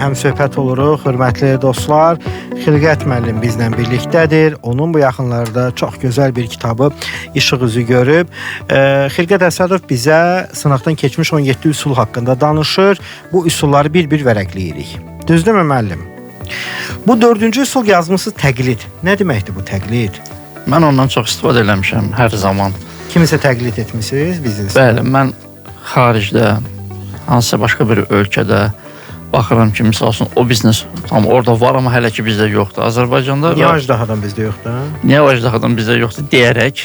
Həm söhbət oluruq, hörmətli dostlar. Xilqət müəllim bizlə birlikdədir. Onun bu yaxınlarda çox gözəl bir kitabı işıq üzü görüb. Xilqət Əsədov bizə sınaqdan keçmiş 17 üsul haqqında danışır. Bu üsulları bir-bir vərəqləyirik. Düzdürmü müəllim? Bu 4-cü üsul yazmısınız təqlid. Nə deməkdir bu təqlid? Mən ondan çox istifadə eləmişəm hər zaman. Kimisə təqlid etmisiniz biznes? Bəli, mən xaricdə, hansısa başqa bir ölkədə baxıram ki, misal üçün o biznes tam orada var, amma hələ ki bizdə yoxdur. Azərbaycanda niyə Ajdahadan bizdə yoxdur? Niyə Ajdahadan bizdə yoxdur deyərək,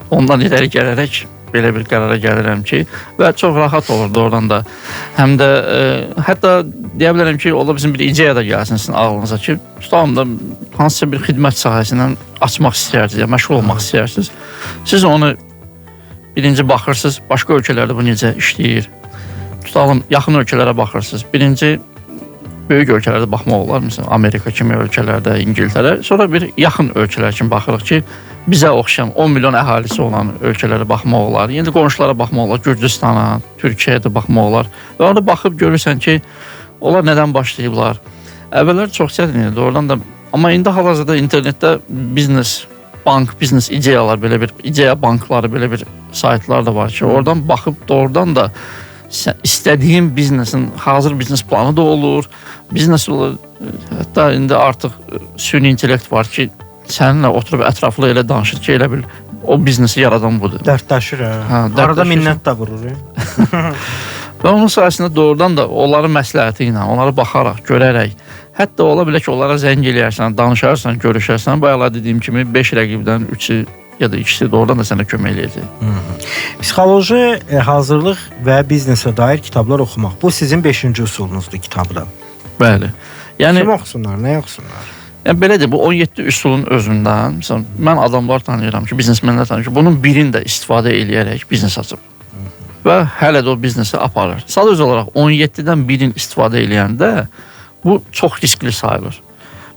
ondan irəli gələrək belə bir qərara gəlirəm ki, və çox rahat olurdu oradan da. Həm də hətta deyə bilərəm ki, ola bizim bir ideya da gəlsin sizin ağlınıza ki, tutalım da hansısa bir xidmət sahəsindən açmaq istəyirsiniz, ya məşğul olmaq istəyirsiniz. Siz onu birinci baxırsınız, başqa ölkələrdə bu necə işləyir. Tutalım, yaxın ölkələrə baxırsınız. Birinci, böyük ölkələrdə baxmaq olar. Məsələn, Amerika kimi ölkələrdə, İngiltərə. Sonra bir yaxın ölkələr kimi baxırıq ki, bizə oxşayan 10 milyon əhalisi olan ölkələrə baxmaq olar. Yəni qonşulara baxmaq olar. Gürcüstana, Türkiyəyə də baxmaq olar. Və orada baxıb görürsən ki, onlar nədən başlayıblar. Əvvəllər çox çətin idi. Oradan da, amma indi hal-hazırda internetdə biznes ideyalar, belə bir ideya bankları, belə bir saytlar da var ki, oradan baxıb doğrudan da istədiyin biznesin hazır biznes planı da olur. Biznes olur. Hətta indi artıq süni intellekt var ki, səninlə oturub ətraflı elə danışır ki, elə bil o biznesi yaradan budur. Dərdləşir. Arada minnət də vurur. Və onun sayəsində doğrudan da onların məsləhəti ilə, onları baxaraq, görərək, hətta ola bilər ki, onlara zəng eləyərsən, danışarsan, görüşərsən, bayaqlar dediyim kimi 5 rəqibdən 3-ü ya da ikisi doğrudan da sənə kömək eləyəcək. Psixoloji hazırlıq və biznesə dair kitablar oxumaq. Bu sizin 5-ci üsulunuzdur kitabda. Bəli. Yəni kim oxusunlar, nə oxusunlar? Yəni belədir, bu 17 üsulun özündən, məsələn, mən adamlar tanıyıram ki, biznesmenlər tanıyıram ki, bunun birini də istifadə eləyərək biznes açıb. Və hələ də o biznesi aparır. Sadəcə olaraq 17-dən birini istifadə eləyəndə bu çox riskli sayılır.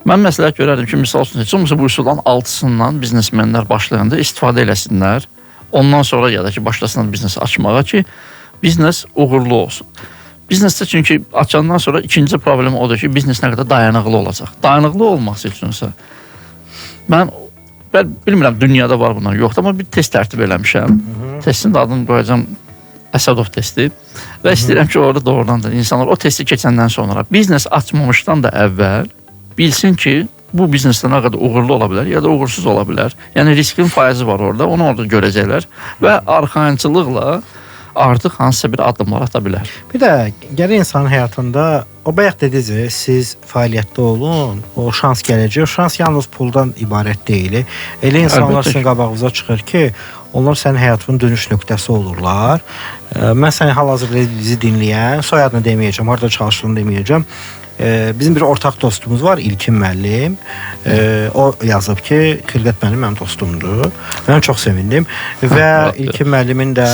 Mən məsləhət görərdim ki, misal üçün, heç olmasa bu üsuldan 6-sından biznesmenlər başlayanda istifadə eləsinlər. Ondan sonra ya da ki, başlasınlar biznesi açmağa ki, biznes uğurlu olsun. Biznesdə çünki açandan sonra ikinci problemi odur ki, biznes nə qədər dayanıqlı olacaq. Dayanıqlı olması üçünsə, mən bilmirəm, dünyada var bunlar, yoxdur, amma bir test tərtib eləmişəm. Testin də adını qoyacağım Əsədov testi və istəyirəm ki, orada doğrudan da insanlar o testi keçəndən sonra biznes açmamışdan da əvvəl bilsin ki, bu biznesdə nə qədər uğurlu ola bilər, ya da uğursuz ola bilər. Yəni riskin faizi var orada, onu orada görəcəklər və arxayınçılıqla artıq hansısa bir addımlar ata bilər. Bir də gərək insanın həyatında, o bayaq dediniz, siz fəaliyyətdə olun, o şans gələcək. O şans yalnız puldan ibarət deyil. Elə insanlar sizin qabağınıza çıxır ki, onlar sənin həyatının dönüş nöqtəsi olurlar. Mən səni hal-hazırda bizi dinləyən, soyadını deməyəcəm, harada çalışdığını deməyəcəm. Bizim bir ortaq dostumuz var, İlkin müəllim. O yazıb ki, Xilqət müəllim mənim dostumdur. Mən çox sevindim. Və İlkin müəllimin də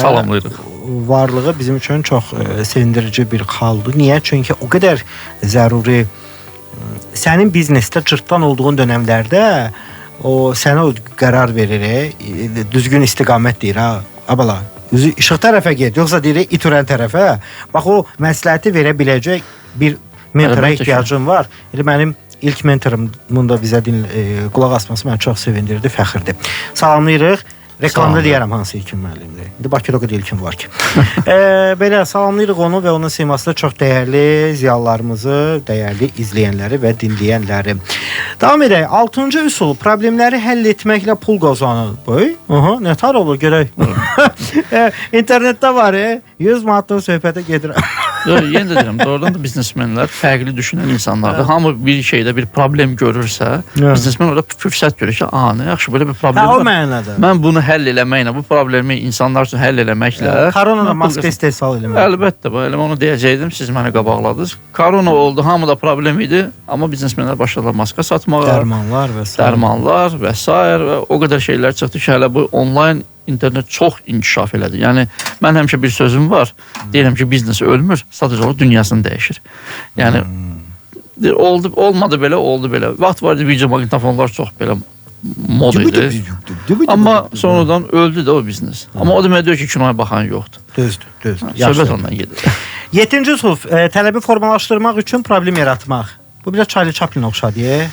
varlığı bizim üçün çox sevindirici bir haldır. Niyə? Çünki o qədər zəruri, sənin biznesdə cırtdan olduğun dönəmlərdə o sənə o qərar verir, düzgün istiqamət deyir, abala, işıq tərəfə get, yoxsa deyir, itirən tərəfə. Bax, o məsləhəti verə biləcək bir mentora ehtiyacım var. Elə mənim ilk mentorumun da bizə qulaq asması məni çox sevindirdi, fəxirdir. Salamlayırıq. Reklamda deyərəm hansı İlkin müəllimdir. İndi Bakıda o qədər İlkin var ki. Belə salamlayırıq onu və onun simasında çox dəyərli ziyalılarımızı, dəyərli izləyənləri və dinləyənləri. Davam edək. 6-cı üsul, problemləri həll etməklə pul qazanır. Nətər olur, görək. İnternetdə var, 100 manatlıq söhbətə gedirəm. Yenə də deyirəm, doğrudan da biznesmenlər fərqli düşünən insanlardır. Hamı bir şeydə bir problem görürsə, biznesmen orada fürsət görür ki, nə yaxşı, belə bir problem var. O mənada. Mən bunu həll eləməklə, bu problemi insanlar üçün həll eləməklə... Koronada maska istehsal eləmək. Əlbəttə, onu deyəcəkdim, siz məni qabaqladınız. Korona oldu, hamıda problem idi, amma biznesmenlər başladılar maska satmağa. Dərmanlar və s. və o qədər şeylər çıxdı ki, hələ bu online internet çox inkişaf elədi. Yəni, mən həmişə bir sözüm var, deyirəm ki, biznes ölmür, sadəcə olaraq dünyasını dəyişir. Yəni, olmadı belə, oldu belə. Vaxt vardı, video magnetofonlar çox belə mod idi. Amma sonradan öldü də o biznes. Amma o demək deyir ki, kinoya baxan yoxdur. Düzdür. Söhbət ondan gedir. 7-ci üsul tələbi formalaşdırmaq üçün problem yaratmaq. Bu biraz Charlie Chaplin oxşadı.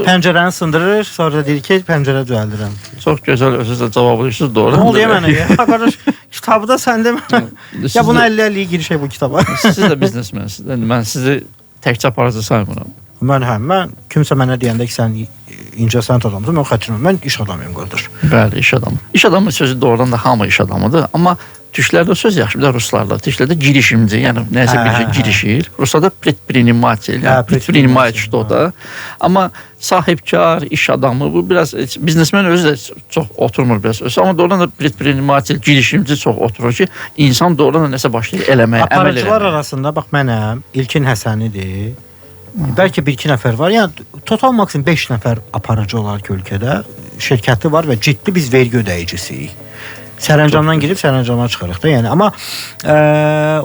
Pəncərəni sındırır, sonra da deyir ki, pəncərə düzəldirəm. Çox gözəl özünüz də cavablayırsınız, doğru. Nə oldu ya mənə ya? Qardaş, kitabı da sən demə. Ya bunu 50-50 girişək bu kitaba. Siz də biznesmensiniz. Mən sizi təkcə aparıcı saymıram. Mən kimsə mənə deyəndə ki, sən incəsənət adamısın, mən xətriməm. Mən iş adamıyım, qardaş. Bəli, iş adamı. İş adamı sözü doğrudan da hamı iş adamıdır. Amma türklərdə söz yaxşı, bir də ruslarda. Türklərdə girişimci, yəni nəsə bir şey girişir. Ruslarda предприниматель, yəni предприниматель что da. Amma sahibkar, iş adamı, bu biraz biznesmen özü də çox oturmur biraz. Amma doğrudan da предприниматель, girişimci çox oturur ki, insan doğrudan da nəsə başlayır eləməyə, əməl eləməyə. Aparıcılar arasında bax mənəm, İlkin Həsənidir. Bəlkə 1-2 nəfər var. Yəni total maksimum 5 nəfər aparıcı olar ki, ölkədə şirkəti var və ciddi biz vergi ödəyicisiyik. Sərəncamdan girib sərəncamdan çıxarıq da. Yəni amma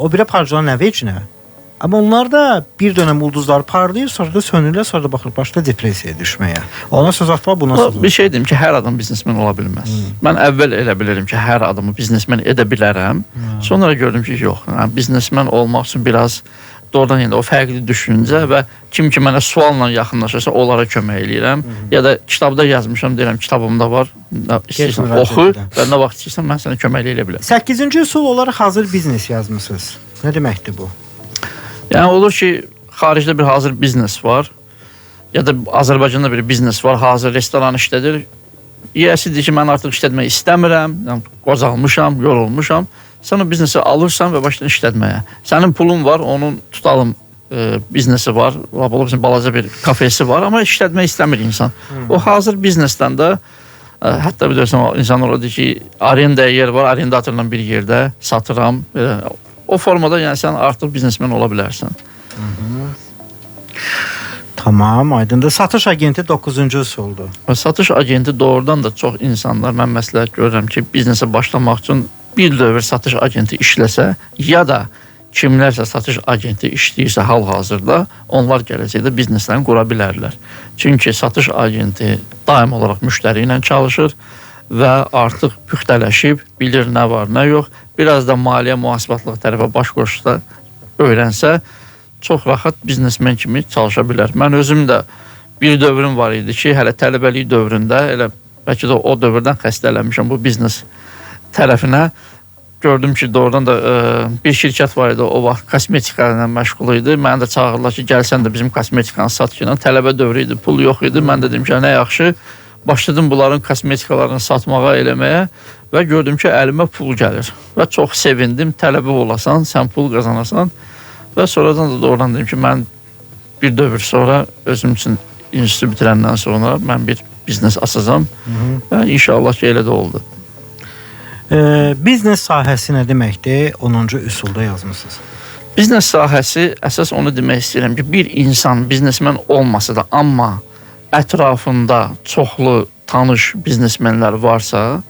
o bir aparıcılar nə vecinə? Amma onlar da bir dönəm ulduzları parlayır, sonra da sönürlər, sonra da baxır başda depressiyaya düşməyə. Ona söz atma, buna söz atma. Bir şey deyim ki, hər adam biznesmen ola bilməz. Mən əvvəl elə bilirəm ki, hər adamı biznesmen edə bilərəm. Sonra gördüm ki, yox. Yəni, biznesmen olmaq üçün biraz doğrudan yəni o fərqli düşüncə və kim ki mənə sualla yaxınlaşırsa onlara kömək eləyirəm. Ya da kitabda yazmışam, deyirəm kitabımda var. İstəyirsən oxu və nə vaxt istəyirsən mən sənə kömək eləyə bilərəm. 8-ci üsul olaraq hazır biznes yazmısınız. Nə deməkdir bu? Yəni olur ki, xaricdə bir hazır biznes var. Ya da Azərbaycanda bir biznes var, hazır restoran işlədir. Yiyəsi deyir ki, mən artıq işlətmək istəmirəm, yəni qocalmışam, yorulmuşam. Sən o biznesi alırsan və başlayırsan işlətməyə. Sənin pulun var, onun tutalım biznesi var, balaca bir kafesi var, amma işlətmək istəmir insan. O hazır biznesdən də hətta bilirsən insanlar o deyir ki, arendaya yer var, arendatorla bir yerdə satıram. O formada yəni sən artıq biznesmen ola bilərsən. Tamam, aydındır. Satış agenti 9-cu üsuldur. Satış agenti doğrudan da çox insanlar, mən məsləhət görürəm ki, biznesə başlamaq üçün bir dövr satış agenti işləsə, ya da kimlərsə satış agenti işləyirsə hal-hazırda, onlar gələcəkdə bizneslərini qura bilərlər. Çünki satış agenti daim olaraq müştəri ilə çalışır və artıq püxtələşib, bilir nə var, nə yox. Biraz da maliyyə mühasibatlıq tərəfə baş qoşsa, öyrənsə, çox rahat biznesmen kimi çalışa bilər. Mən özüm də bir dövrüm var idi ki, hələ tələbəlik dövründə, elə bəlkə də o dövrdən xəstələnmişəm bu biznes tərəfinə. Gördüm ki, doğrudan da bir şirkət var idi, o vaxt kosmetika ilə məşğul idi. Mənə də çağırdılar ki, gəlsən də bizim kosmetikanı sat ki, tələbə dövrü idi, pul yox idi. Mən dedim ki, nə yaxşı, başladım bunların kosmetikalarını satmağa, eləməyə və gördüm ki, əlimə pul gəlir. Və çox sevindim, tələbə olasan, sən pul qazanasan. Və sonradan da doğrudan dedim ki, mən bir dövr sonra özüm üçün institutu bitirəndən sonra mən bir biznes açacağam və inşallah ki, elə də oldu. Biznes sahəsi nə deməkdir? 10-cu üsulda yazmısınız. Biznes sahəsi, əsas onu demək istəyirəm ki, bir insan biznesmen olmasa da, amma ətrafında çoxlu tanış biznesmenlər varsa,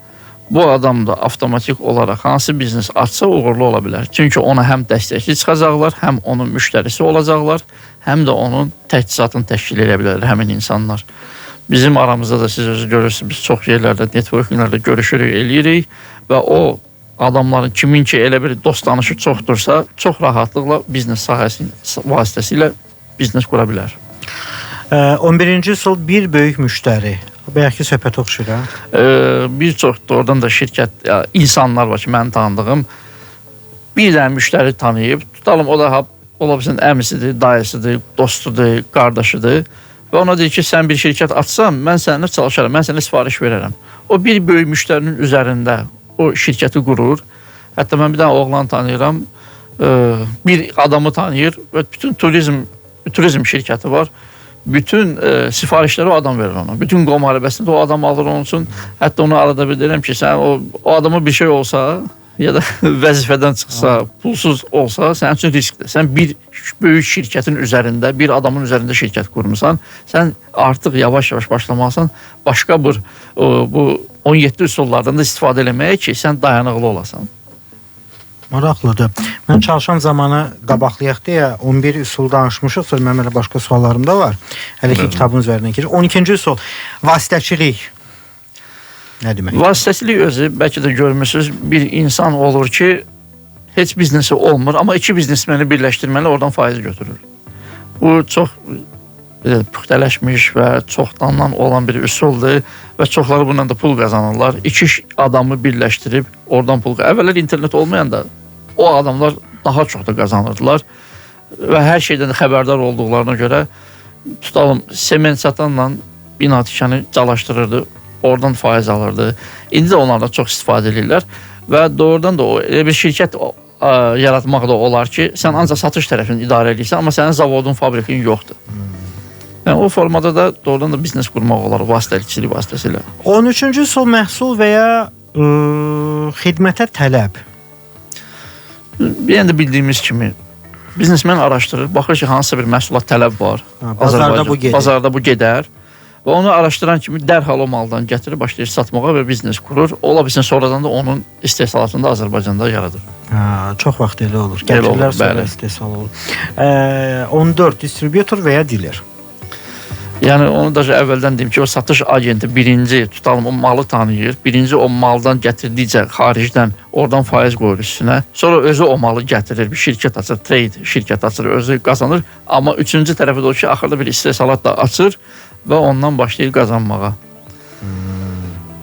bu adam da avtomatik olaraq hansı biznes açsa uğurlu ola bilər. Çünki ona həm dəstəkçi çıxacaqlar, həm onun müştərisi olacaqlar, həm də onun təchizatını təşkil edə bilərlər həmin insanlar. Bizim aramızda da siz özü görürsünüz, biz çox yerlərdə, networkinglərdə görüşürük, eləyirik və o adamların kimin ki elə bir dost tanışı çoxdursa, çox rahatlıqla biznes sahəsi vasitəsilə biznes qura bilər. 11-ci üsul bir böyük müştəri. Bəlkə söhbət oxşur, bir çox doğrudan da şirkət, insanlar var ki, mən tanıdığım, bir dənə müştəri tanıyıb, tutalım o da ola bilsin əmisidir, dayısıdır, dostudur, qardaşıdır və ona deyir ki, sən bir şirkət açsan, mən səninlə çalışaram, mən sənə sifariş verərəm. O bir böyük müştərinin üzərində o şirkəti qurur. Hətta mən bir dənə oğlan tanıyıram, bir adamı tanıyır və bütün turizm şirkəti var. Bütün sifarişləri o adam verir ona. Bütün qom arabəsində o adam alır onun üçün. Hətta onu arada bir deyirəm ki, sən o adama bir şey olsa ya da vəzifədən çıxsa, pulsuz olsa, sənin üçün riskdir. Sən bir böyük şirkətin üzərində, bir adamın üzərində şirkət qurmusan, sən artıq yavaş-yavaş başlamalısan başqa bir bu 17 üsullardan da istifadə eləməyə ki, sən dayanıqlı olasan. Maraqlıdır. Mən çalışan zamanı qabaqlayaq deyə 11 üsul danışmışıq, sonra mənim elə başqa suallarım da var. Hələ ki, kitabın üzərindən keçir. 12-ci üsul, vasitəçilik. Nə demək? Vasitəçilik özü, bəlkə də görmürsünüz, bir insan olur ki, heç biznesi olmur, amma iki biznesmeni birləşdirməli oradan faiz götürür. Bu çox püxtələşmiş və çoxdandan olan bir üsuldur və çoxları bundan da pul qazanırlar. İki adamı birləşdirib oradan pul qazanırlar. Əvvəllər internet olmayanda o adamlar daha çox da qazanırdılar və hər şeydən xəbərdar olduqlarına görə tutalım sement satanla bina tikəni calaşdırırdı, oradan faiz alırdı. İndi də onlar da çox istifadə edirlər və doğrudan da o bir şirkət yaratmaq da olar ki, sən ancaq satış tərəfini idarə edirsən, amma sənin zavodun, fabrikin yoxdur. Yəni, o formada da doğrudan da biznes qurmaq olar vasitəçilik vasitəsilə. 13-cü üsul məhsul və ya xidmətə tələb. Yəni də bildiyimiz kimi biznesmen araşdırır, baxır ki, hansısa bir məhsulat tələb var. Bazarda bu gedər və onu araşdıran kimi dərhal o maldan gətirir, başlayır satmağa və biznes qurur. Ola bilsin sonradan da onun istehsalatını da Azərbaycanda yaradır. Çox vaxt elə olur. Gətirirlər, sonra istehsal olur. 14 distributor və ya diler. Yəni onu da əvvəldən deyim ki, o satış agenti birinci tutalım o malı tanıyır. Birinci o maldan gətirdikcə xaricdən oradan faiz qoyur üstünə. Sonra özü o malı gətirir, bir şirkət açır, trade şirkət açır, özü qazanır. Amma üçüncü tərəfi də o ki, axırda bir istehsalat da açır və ondan başlayır qazanmağa.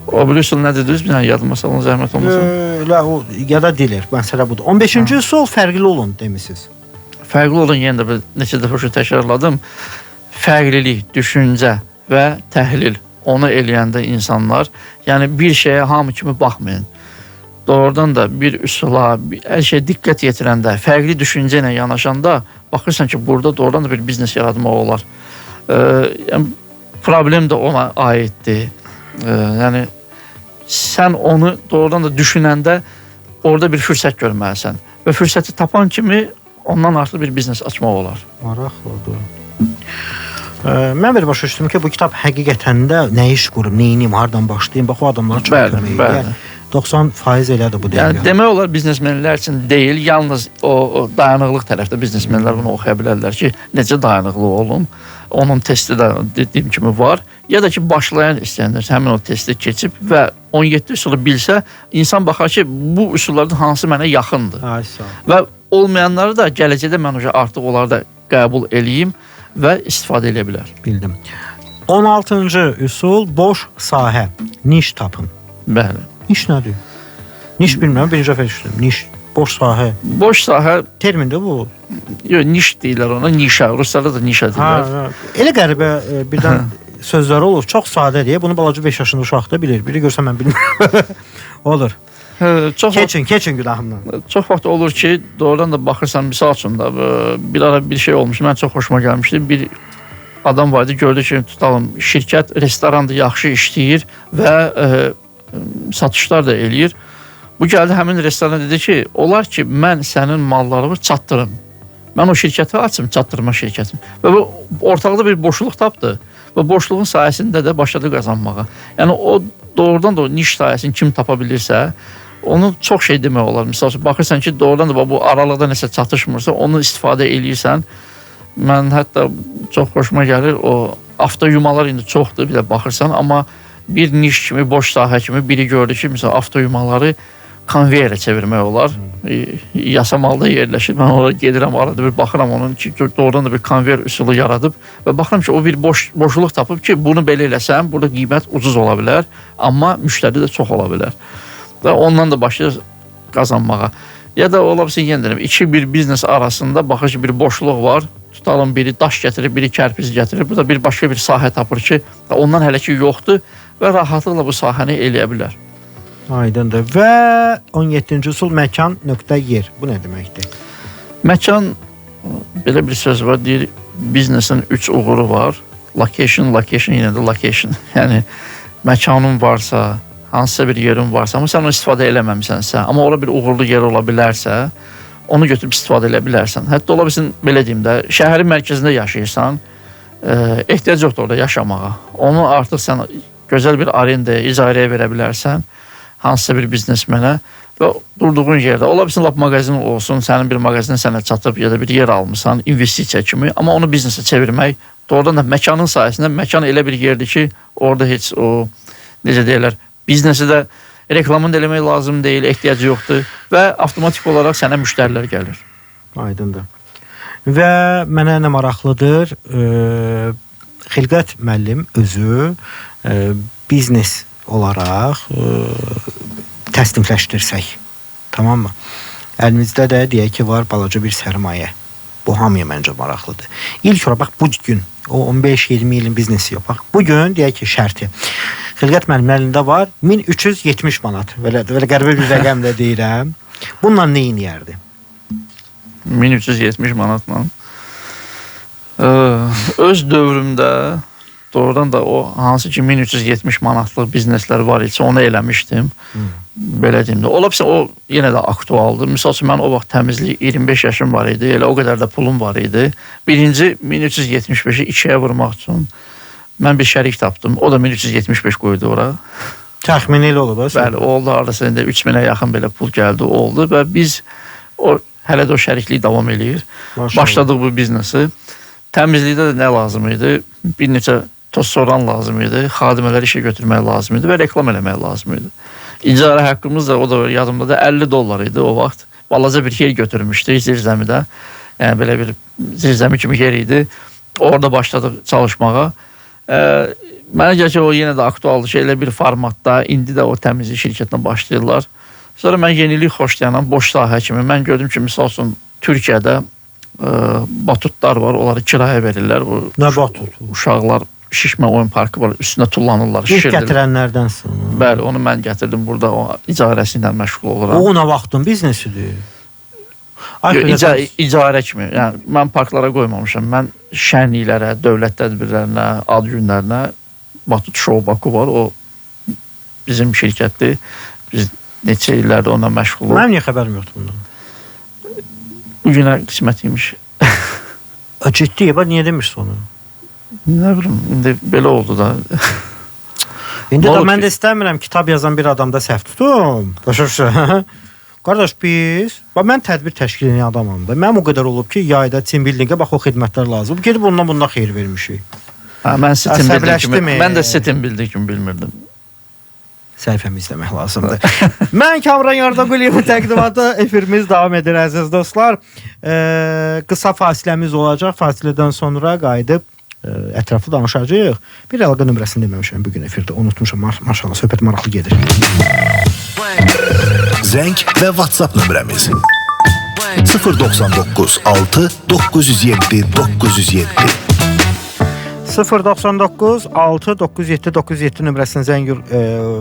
O bir üsul nədir? Bir dənə yadıma salın, zəhmət olmasın. Ya da diler, məsələ budur. 15-ci üsul fərqli olun demisiniz. Fərqli olun, yenə də neçə dəfə təkrarladım. Fərqlilik, düşüncə və təhlil onu eləyəndə insanlar, yəni bir şeyə hamı kimi baxmayın. Doğrudan da bir üsula, hər şeyə diqqət yetirəndə, fərqli düşüncə ilə yanaşanda baxırsan ki, burada doğrudan da bir biznes yaratmaq olar. Yəni, problem də ona aiddir. Yəni, sən onu doğrudan da düşünəndə orada bir fürsət görməlisən və fürsəti tapan kimi ondan artıq bir biznes açmaq olar. Maraqlıdır. Mən bir başa düşdüm ki, bu kitab həqiqətən də nə iş qurum, neyiniyim, hardan başlayayım, bax o adamlara çox kömək edir. 90% elədir bu deyil. Yəni, demək olar biznesmenlər üçün deyil, yalnız o dayanıqlıq tərəfdə biznesmenlər bunu oxuya bilərlər ki, necə dayanıqlı olun. Onun testi də dediyim kimi var. Ya da ki, başlayan istəyənlər həmin o testi keçib və 17 üsulu bilsə, insan baxar ki, bu üsullardan hansı mənə yaxındır. Və olmayanları da gələcəkdə mən artıq onları da qəbul eləyim və istifadə edə bilər. Bildim. 16-cı üsul boş sahə, niş tapın. Bəli. Niş nədir? Niş bilmirəm, birinci dəfə düşdüm. Niş, boş sahə. Boş sahə termindir bu. Yox, niş deyirlər ona, nişə. Ruslarda da nişə deyirlər. Elə qəribə birdən sözləri olur. Çox sadə deyə bunu balaca 5 yaşında uşaq da bilir. Biri görsə mən bilmirəm. Olur. Keçin günahımdan. Çox vaxt olur ki, doğrudan da baxırsan, misal üçün da bir ara bir şey olmuş, mən çox xoşuma gəlmişdi. Bir adam vardı, gördü ki, tutalım, şirkət, restoranda yaxşı işləyir və satışlar da eləyir. Bu gəldi həmin restorana dedi ki, olar ki, mən sənin mallarımı çatdırım. Mən o şirkəti açım, çatdırma şirkətini. Və bu ortaqda bir boşluq tapdı və boşluğun sayəsində də başladı qazanmağa. Yəni o doğrudan da o niş sayəsini kim tapa bilirsə, onu çox şey demək olar. Misal üçün, baxırsan ki, doğrudan da bu aralıqda nəsə çatışmırsa, onu istifadə eləyirsən. Mən hətta çox xoşuma gəlir, o avtoyumalar indi çoxdur, bir də baxırsan, amma bir niş kimi, boş sahə kimi biri gördü ki, misal avtoyumaları konveyerə çevirmək olar. Yasamalda yerləşir. Mən oraya gedirəm, arada bir baxıram onun ki, doğrudan da bir konveyer üsulu yaradıb və baxıram ki, o bir boşluq tapıb ki, bunu belə eləsəm, burada qiymət ucuz ola bilər, amma müştəri də çox ola bilər. Və ondan da başlayır qazanmağa. Ya da ola bilsin, yenə deyirəm, iki bir biznes arasında baxır ki, bir boşluq var, tutalım biri daş gətirir, biri kərpiz gətirir, bu da bir başqa bir sahə tapır ki, ondan hələ ki yoxdur və rahatlıqla bu sahəni eləyə bilər. Aydındır. Və 17-ci üsul məkan nöqtə yer. Bu nə deməkdir? Məkan, belə bir söz var, deyir, biznesin 3 uğuru var. Location, yenə də location. Yəni, məkanın varsa, hansısa bir yerin varsa, amma sən onu istifadə eləməmisənsə, amma ora bir uğurlu yer ola bilərsə, onu götürüb istifadə elə bilərsən. Hətta ola bilsin, belə deyim də, şəhərin mərkəzində yaşayırsan, ehtiyac yoxdur orada yaşamağa. Onu artıq sən gözəl bir arendaya, icarəyə verə bilərsən, hansısa bir biznesmenə və durduğun yerdə, ola bilsin, lap mağazin olsun, sənin bir mağazinin sənə çatıb ya da bir yer almışsan, investisiya kimi, amma onu biznesə çevirmək, doğrudan da məkanın sayəsində, məkan elə bir yerdir ki, orada heç o, necə deyirlər, biznesi də reklamını da eləmək lazım deyil, ehtiyacı yoxdur və avtomatik olaraq sənə müştərilər gəlir. Aydındır. Və mənə nə maraqlıdır, Xilqət müəllim özü biznes olaraq təsnifləşdirsək, tamam mı? Əlimizdə də deyək ki, var balaca bir sərmayə. Bu hamıya məncə maraqlıdır. İlk olaraq, bax, bu gün, o 15-20 ilin biznesi yox. Bax, bu gün, deyək ki, şərti. Xilqət müəllimin əlində var 1370 manat. Belə qəribə bir rəqəm də deyirəm. Bununla nə inəyərdi? 1370 manatla. Öz dövrümdə doğrudan da o hansı ki 1370 manatlıq bizneslər var isə onu eləmişdim. Belə deyim də. Olabsa o yenə də aktualdır. Misal üçün mən o vaxt təmizlik 25 yaşım var idi. Elə o qədər də pulum var idi. Birinci 1375-i 2-yə vurmaq üçün mən bir şərik tapdım. O da 1375 qoydu ora. Təxmini elə olub. Bəli, oldu. Arasında 3000-ə yaxın belə pul gəldi, oldu və biz hələ də o şəriklik davam eləyir. Başladıq bu biznesi. Təmizlikdə də nə lazım idi? Bir neçə toz soran lazım idi. Xadimələri işə götürmək lazım idi və reklam eləmək lazım idi. İcara haqqımız da, o da yadımda da $50 idi o vaxt. Balaca bir yer götürmüşdük zirzəmidə. Yəni belə bir zirzəmi kimi yer idi. Orada başladıq çalışmağa. Mənə gəlir ki, o yenə də aktualdır ki, elə bir formatda indi də o təmizlik şirkətinə başlayırlar. Sonra mən yenilik xoşlayanam, boş sahə kimi. Mən gördüm ki, misal üçün Türkiyədə batutlar var, onları kiraya verirlər. Nə batut? Uşaqlar şişmə oyun parkı var, üstünə tullanırlar, İlk şişirdirlər. gətirənlərdənsin. Bəli, onu mən gətirdim, burada o icarəsi ilə məşğul oluram. O nə vaxtın biznesidir? İcarə kimi. Yəni mən parklara qoymamışam. Mən şənliklərə, dövlət tədbirlərinə, ad günlərinə Batut Show Baku var. O bizim şirkətdir. Biz neçə illərdir onunla məşğul oluruq. Mənim niyə xəbərim yoxdur bundan? Bu günə qismət imiş. Ciddi, niyə demirsən onu? Nə bilim, indi belə oldu da. İndi də mən də istəmirəm kitab yazan bir adamda səhv tutum. Başa. Qardaş, mən tədbir təşkil edən adamam da. Mənim o qədər olub ki, yayda team buildingə bax o xidmətlər lazım. Gedib ondan xeyir vermişik. Mən də team building kimi bilmirdim. Səhifəmi izləmək lazımdır. Mən Kamran Yardaquliyevin təqdimatı efirimiz davam edir əziz dostlar. Qısa fasiləmiz olacaq. Fasilədən sonra qayıdıb ətraflı danışacağıq. Bir əlaqə nömrəsini deməmişəm bugün efirdə. Unutmuşam. Maşallah, söhbət maraqlı gedir. Zəng və WhatsApp nömrəmiz 099 6 907 907 099 6 907 907 nömrəsini zəng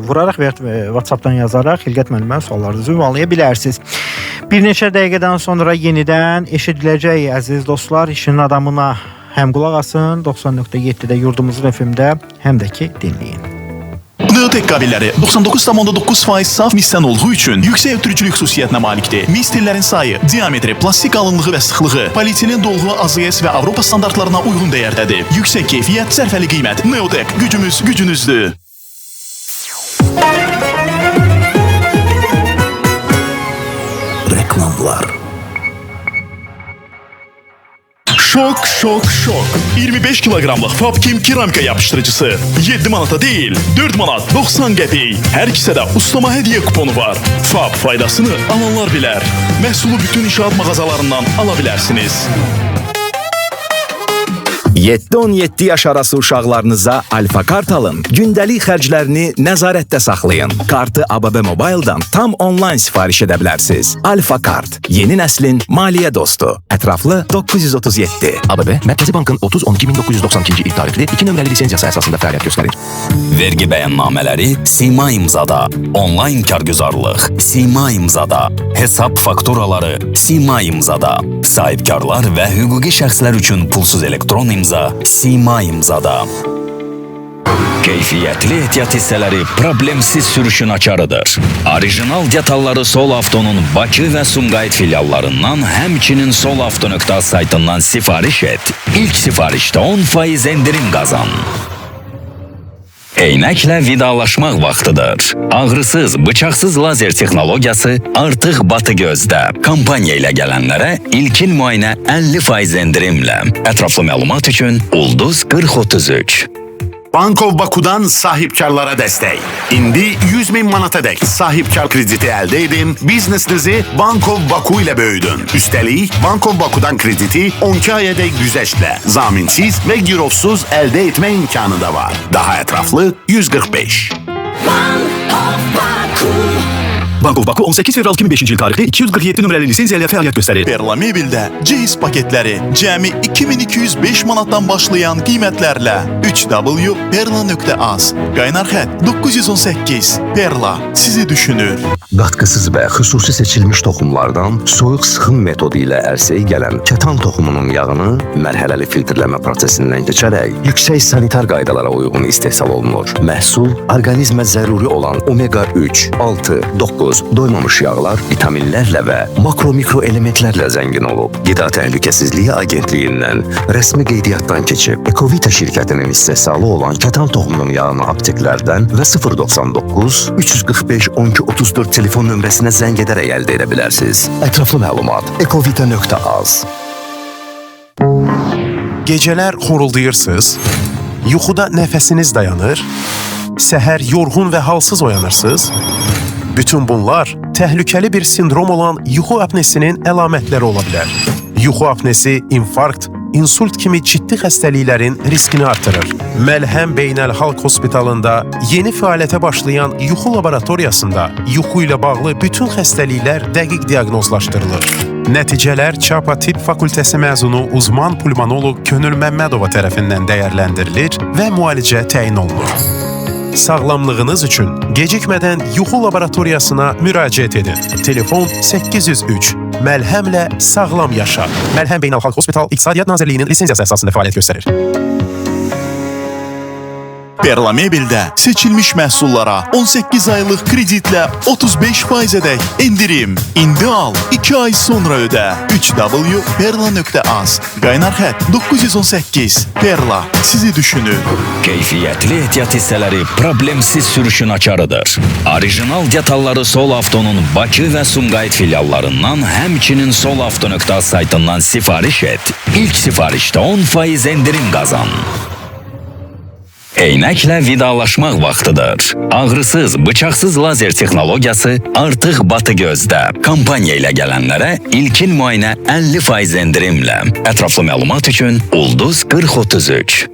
vuraraq və WhatsAppdan yazaraq Xilqət müəllimə suallarınızı ünvanlaya bilərsiniz. Bir neçə dəqiqədən sonra yenidən eşidiləcək əziz dostlar. İşin adamına həm qulaq asın 90.7-də yurdumuzun FM-də, həm də ki dinləyin. Neotek kabelləri 99,9% saf misdən olduğu üçün yüksək ötürücülük xüsusiyyətinə malikdir. Mistillərin sayı, diametri, plastik qalınlığı və sıxlığı, polietilen dolğu AZS və Avropa standartlarına uyğun dəyərdədir. Yüksək keyfiyyət, sərfəli qiymət. Neotek, gücümüz gücünüzdür. Reklamlar. Şok, şok, şok. 25 kilogramlıq Fabkim keramika yapıştırıcısı. 7 manata değil, 4 manat 90 qəpik. Hər kisədə ustama hədiyyə kuponu var. Fab faydasını alanlar bilər. Məhsulu bütün inşaat mağazalarından ala bilərsiniz. 7-17 yaş arası uşaqlarınıza Alfa Kart alın. Gündəlik xərclərini nəzarətdə saxlayın. Kartı ABB Mobile'dan tam onlayn sifariş edə bilərsiniz. Alfa Kart, yeni nəslin maliyyə dostu. Ətraflı 937. ABB Mərkəzi Bankın 30-12-1992-ci il tarixli 2 nömrəli lisenziyası əsasında fəaliyyət göstərir. Vergi bəyannamələri Sima imzada. Onlayn kargüzarlıq Sima imzada. Hesab fakturaları Sima imzada. Sahibkarlar və hüquqi şəxslər üçün pulsuz elektron imza Sima imzada. Keyfiyyətli ehtiyat hissələri problemsiz sürüşün açarıdır. Orijinal detalları Sol Avtonun Bakı və Sumqayıt filiallarından, həmçinin solavto.az saytından sifariş et. İlk sifarişdə 10% endirim qazan. Eynəklə vidalaşmaq vaxtıdır. Ağrısız, bıçaqsız lazer texnologiyası artıq Batı gözdə. Kampaniya ilə gələnlərə ilkin müayinə 50% endirimlə. Ətraflı məlumat üçün Ulduz 4033. Bankov Baku'dan sahibkarlara dəstək. İndi 100.000 manatadək sahibkar krediti əldə edin, biznesinizi Bankov Baku ilə böyüdün. Üstəlik, Bankov Baku'dan krediti 12 ayədək güzəştlə, zaminsiz və girovsuz əldə etmə imkanı da var. Daha ətraflı 145. Bankov Baku 18 fevral 2005-ci il tarixli 247 nömrəli lisenziya ilə fəaliyyət göstərir. Perla Mebildə cehiz paketləri cəmi 2205 manatdan başlayan qiymətlərlə 3w.perla.az. Qaynar xətt 918. Perla sizi düşünür. Qatqısız və xüsusi seçilmiş toxumlardan soyuq sıxım metodu ilə ərsəyə gələn kətan toxumunun yağını mərhələli filtrləmə prosesindən keçərək yüksək sanitar qaydalara uyğun istehsal olunur. Məhsul orqanizmə zəruri olan omega 3, 6, 9 doymamış yağlar, vitaminlərlə və makro-mikro elementlərlə zəngin olub. Qida Təhlükəsizliyi Agentliyindən rəsmi qeydiyyatdan keçib, Ekovita şirkətinin istehsalı olan kətan toxumunun yağını apteklərdən və 099 345 12 34 telefon nömrəsinə zəng edərək əldə edə bilərsiniz. Ətraflı məlumat ekovita.az. Gecələr xoruldayırsınız, yuxuda nəfəsiniz dayanır, səhər yorğun və halsız oyanırsınız. Bütün bunlar təhlükəli bir sindrom olan yuxu apnesinin əlamətləri ola bilər. Yuxu apnesi infarkt, insult kimi ciddi xəstəliklərin riskini artırır. Məlhəm Beynəlxalq Hospitalında yeni fəaliyyətə başlayan yuxu laboratoriyasında yuxu ilə bağlı bütün xəstəliklər dəqiq diaqnozlaşdırılır. Nəticələr Çapa Tibb Fakültəsi məzunu uzman pulmonoloq Könül Məmmədova tərəfindən dəyərləndirilir və müalicə təyin olunur. Sağlamlığınız üçün gecikmədən yuxu laboratoriyasına müraciət edin. Telefon 803. Məlhəmlə sağlam yaşa. Məlhəm Beynəlxalq Hospital İqtisadiyyat Nazirliyinin lisenziyası əsasında fəaliyyət göstərir. Perla Mebildə seçilmiş məhsullara 18 aylıq kreditlə 35%-ədək endirim. İndi al, 2 ay sonra ödə. 3w.perla.az. Qaynar xətt 918. Perla sizi düşünür. Keyfiyyətli ehtiyat hissələri problemsiz sürüşün açarıdır. Orijinal detalları Sol Avtonun Bakı və Sumqayıt filiallarından, həmçinin solavto.az saytından sifariş et. İlk sifarişdə 10% endirim qazan. Eynəklə vidalaşmaq vaxtıdır. Ağrısız, bıçaqsız lazer texnologiyası artıq Batı gözdə. Kampaniya ilə gələnlərə ilkin müayinə 50% endirimlə. Ətraflı məlumat üçün Ulduz 4033.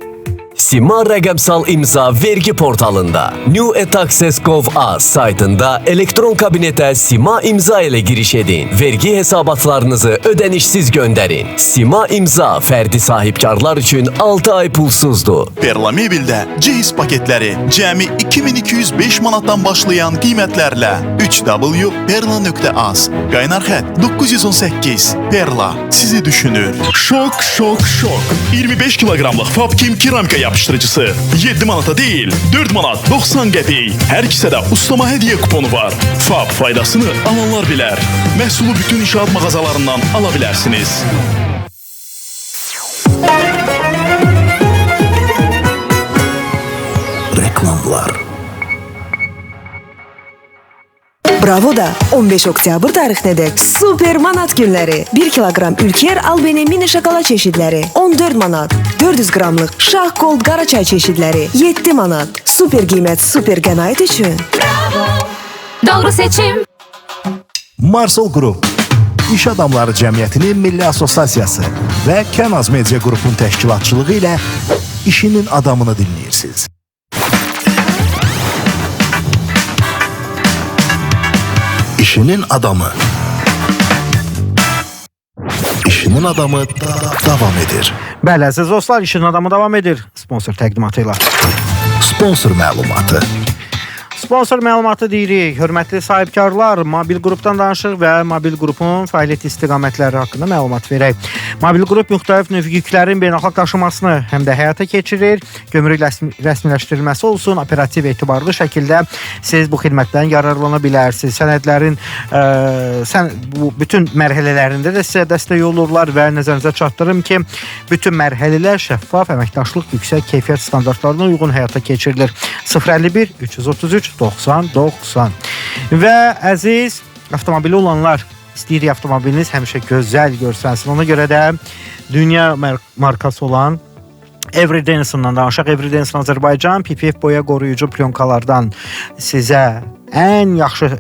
Sima rəqəmsal imza vergi portalında New Etaxes.gov.az saytında elektron kabinetə Sima imza ilə giriş edin. Vergi hesabatlarınızı ödənişsiz göndərin. Sima imza fərdi sahibkarlar üçün 6 ay pulsuzdur. Perla Mebildə cehiz paketləri cəmi 2205 manatdan başlayan qiymətlərlə 3w.perla.az. Qaynar xətt 918. Perla sizi düşünür. Şok, şok, şok. 25 kiloqramlıq Fabkim keramika yapıştırıcısı 7 manata değil 4 manat 90 qəpik. Hər kisədə ustama hədiyyə kuponu var. Fab faydasını alanlar bilər. Məhsulu bütün inşaat mağazalarından ala bilərsiniz. Reklamlar. Bravo'da 15 oktyabr tarixinədək super manat günləri. 1 kilogram Ülker Albeni mini şokolad çeşidləri 14 manat. 400 qramlıq Şah Gold qara çay çeşidləri 7 manat. Super qiymət, super qənaət üçün. Bravo. Doğru seçim. Marsol Qrup, İş Adamları Cəmiyyətinin Milli Assosiasiyası və Kənaz Media Qrupun təşkilatçılığı ilə işinin adamını dinləyirsiniz. İşinin adamı. İşinin adamı davam edir. Bəli, əziz dostlar, işin adamı davam edir. Sponsor təqdimatı ilə. Sponsor məlumatı. Sponsor məlumatı deyirik. Hörmətli sahibkarlar, Mobil Qrupdan danışıq və Mobil Qrupun fəaliyyət istiqamətləri haqqında məlumat verək. Mobil Qrup müxtəlif növ yüklərin beynəlxalq daşımasını həm də həyata keçirir. Gömrük rəsmiləşdirilməsi olsun, operativ etibarlı şəkildə siz bu xidmətdən yararlana bilərsiniz. Sənədlərin bu bütün mərhələlərində də sizə dəstək olurlar və nəzərinizə çatdırım ki, bütün mərhələlər şəffaf, əməkdaşlıq, yüksək keyfiyyət standartlarına uyğun həyata keçirilir. 051 333 90-90. Və əziz avtomobili olanlar, istəyirik avtomobiliniz həmişə gözəl görsənsin. Ona görə də dünya markası olan Every Denson'dan danışaq. Every Denson Azərbaycan PPF boya qoruyucu plyonkalardan sizə ən yaxşı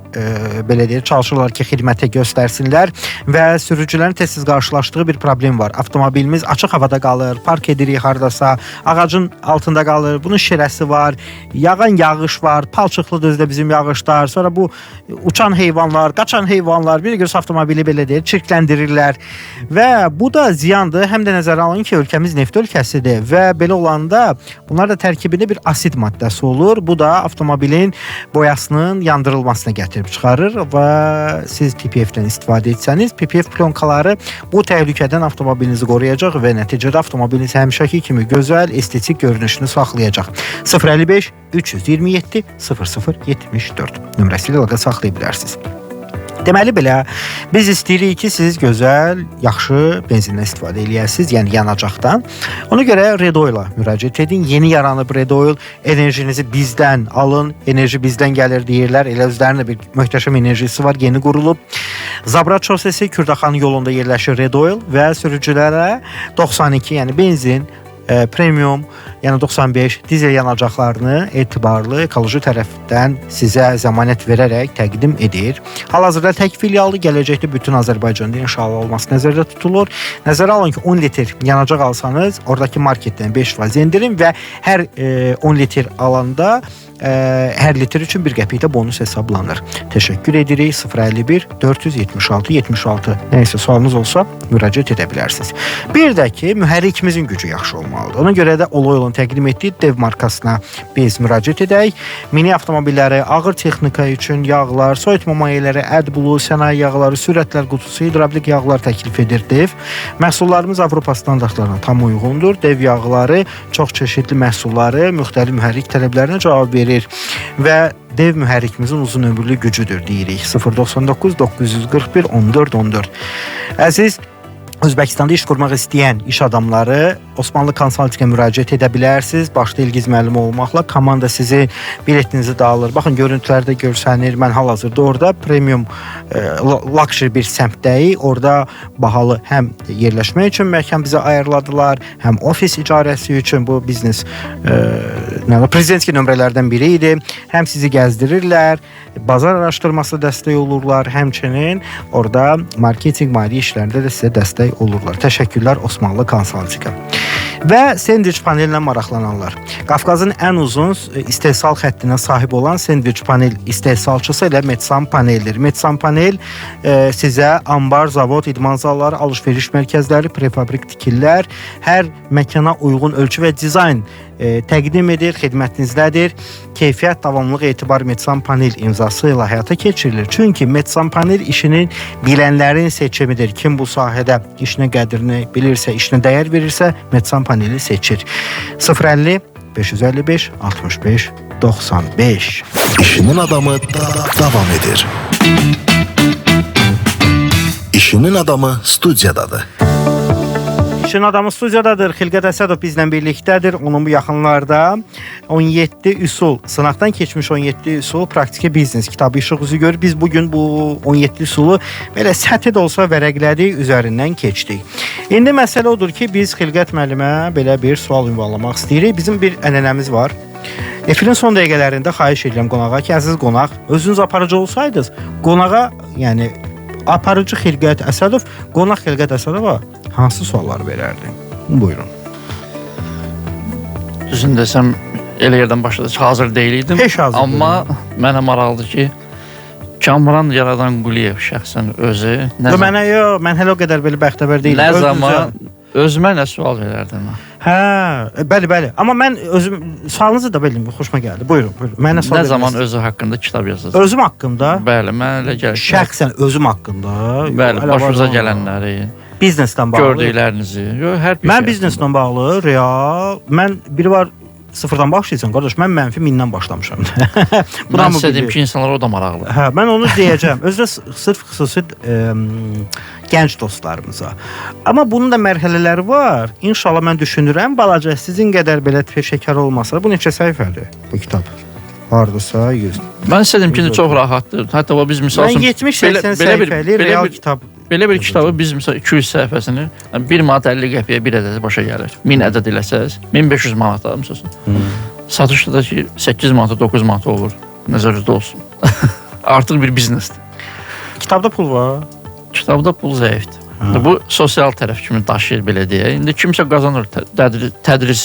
belə deyək, çalışırlar ki, xidməti göstərsinlər və sürücülərin tez-tez qarşılaşdığı bir problem var. Avtomobilimiz açıq havada qalır, park edirik hardasa, ağacın altında qalır, bunun şirəsi var, yağan yağış var, palçıqlıdır da bizim yağışlar, sonra bu uçan heyvanlar, qaçan heyvanlar, bir görürsünüz avtomobili belə deyək, çirkləndirirlər və bu da ziyandır. Həm də nəzərə alın ki, ölkəmiz neft ölkəsidir və belə olanda bunlar da tərkibində bir asid maddəsi olur. Bu da avtomobilin boyasının yandırılmasına gətirib çıxarır və siz PPF-dən istifadə etsəniz, PPF plyonkaları bu təhlükədən avtomobilinizi qoruyacaq və nəticədə avtomobiliniz həmişəki kimi gözəl, estetik görünüşünü saxlayacaq. 055 327 0074 nömrəsi ilə əlaqə saxlaya bilərsiniz. Deməli belə, biz istəyirik ki, siz gözəl, yaxşı benzindən istifadə eləyəsiniz, yəni yanacaqdan. Ona görə Red Oil-a müraciət edin. Yeni yaranıb Red Oil, enerjinizi bizdən alın, enerji bizdən gəlir deyirlər. Elə özlərində bir möhtəşəm enerjisi var, yeni qurulub. Zabrat şosesi Kürdaxan yolunda yerləşir Red Oil və sürücülərə 92, yəni benzin, premium, yəni 95 dizel yanacaqlarını etibarlı ekoloji tərəfdən sizə zəmanət verərək təqdim edir. Hal-hazırda tək filialı, gələcəkdə bütün Azərbaycanda inşallah olması nəzərdə tutulur. Nəzərə alın ki, 10 litr yanacaq alsanız, oradakı marketdən 5% endirim və hər 10 litr alanda hər litr üçün 1 qəpik də bonus hesablanır. Təşəkkür edirik. 051 476 76. Nəysə sualınız olsa müraciət edə bilərsiniz. Bir də ki, mühərrikimizin gücü yaxşı olmalıdır. Ona görə də Oloyolun təqdim etdiyi dev markasına biz müraciət edək. Mini avtomobilləri, ağır texnika üçün yağlar, soyutma mayeləri, AdBlue, sənaye yağları, sürətlər qutusu, hidravlik yağlar təklif edir dev. Məhsullarımız Avropa standartlarına tam uyğundur. Dev yağları çox çeşidli məhsulları, müxtəlif mühərrik tələblərinə cavab verir və dev mühərrikimizin uzun ömürlü gücüdür deyirik. 099 941 14 14. Əziz Özbəkistanda iş qurmaq istəyən iş adamları Osmanlı Konsaltinqə müraciət edə bilərsiniz. Başda İlgiz müəllimi olmaqla komanda sizin biletinizi də alır. Baxın, görüntülərdə görsənir. Mən hal-hazırda orada premium luxury bir səmtdəyik. Orada bahalı həm yerləşmək üçün məkan bizə ayırladılar, həm ofis icarəsi üçün bu biznes prezidentski nömrələrdən biri idi. Həm sizi gəzdirirlər, bazar araşdırması dəstək olurlar, həmçinin orada marketinq, maliyyə işlərində də sizə dəstək olurlar. Təşəkkürlər Osmanlı Konsaltinqə. Və sendviç panelinə maraqlananlar. Qafqazın ən uzun istehsal xəttinə sahib olan sendviç panel istehsalçısı ilə Metsan paneldir. Metsan panel sizə ambar, zavod, idman zalları, alış-veriş mərkəzləri, prefabrik tikillər, hər məkana uyğun ölçü və dizayn təqdim edir, xidmətinizdədir. Keyfiyyət, davamlılıq, etibar Metsan panel imzası ilə həyata keçirilir. Çünki Metsan panel işinin bilənlərin seçimidir. Kim bu sahədə işinə qədrini bilirsə, işinə dəyər verirsə, Metsan paneli seçir. 050 555 65 95. İşinin adamı davam edir. İşinin adamı studiyadadır. İşin adamı studiyadadır. Xilqət Əsədov bizlə birlikdədir. Onun bu yaxınlarda 17 üsul, sınaqdan keçmiş 17 üsul praktiki biznes kitabı işıq üzü görür. Biz bugün bu 17 üsulu belə səthi də olsa vərəqlədik, üzərindən keçdik. İndi məsələ odur ki, biz Xilqət müəllimə belə bir sual ünvanlamaq istəyirik. Bizim bir ənənəmiz var. Efilin son dəqiqələrində xahiş edirəm qonağa ki, əziz qonaq, özünüz aparıcı olsaydınız, qonağa, yəni aparıcı Xilqət Əsədov, qonaq Xilqət Əsədova hansı suallar verərdi? Buyurun. Düzün desəm, elə yerdən başladı ki, hazır deyildim. Heç hazır amma mənə maraqlıdır ki, Kamran yaradan Quliyev şəxsən özü... Mən hələ o qədər belə bəxtəvər deyildim. Nə zaman özümə nə sual verərdim? Hə, bəli. Amma mən özüm, sualınızı da bildim, xoşuma gəldi. Buyurun. Nə zaman özü haqqında kitab yazırsınız? Özüm haqqında? Bəli, mən elə gəlir. Şəxsən özüm haqqında? Bəli, başınıza gələnləri. Biznesdən bağlı. Gördüklərinizi. Mən bizneslə bağlı, real. Mən biri var, sıfırdan başlayırsan, qardaş, mən mənfi 1000-dən başlamışam. Mən sizə deyim ki, insanlar o da maraqlı. Hə, mən onu deyəcəm. Özdə sırf xüsusi gənc dostlarımıza. Amma bunun da mərhələləri var. İnşallah mən düşünürəm, balaca, sizin qədər belə peşəkar olmasa, bu neçə səhifədir bu kitab? Hardasa 100. Mən istədim ki, çox rahatdır. Hətta biz misal üçün... Mən 70-80 səhifəli real kitab Belə bir kitabı biz məsələn 200 səhifəsini 1 manat 50 qəpiyə bir ədəd başa gəlir. 1000 ədəd eləsəz 1500 manat məsələn. Satışda da ki 8 manat 9 manat olur. Nəzərinizdə olsun. Artıq bir biznesdir. Kitabda pul var. Kitabda pul zəifdir. Bu sosial tərəf kimi daşıyır belə deyə. İndi kimsə qazanır tədris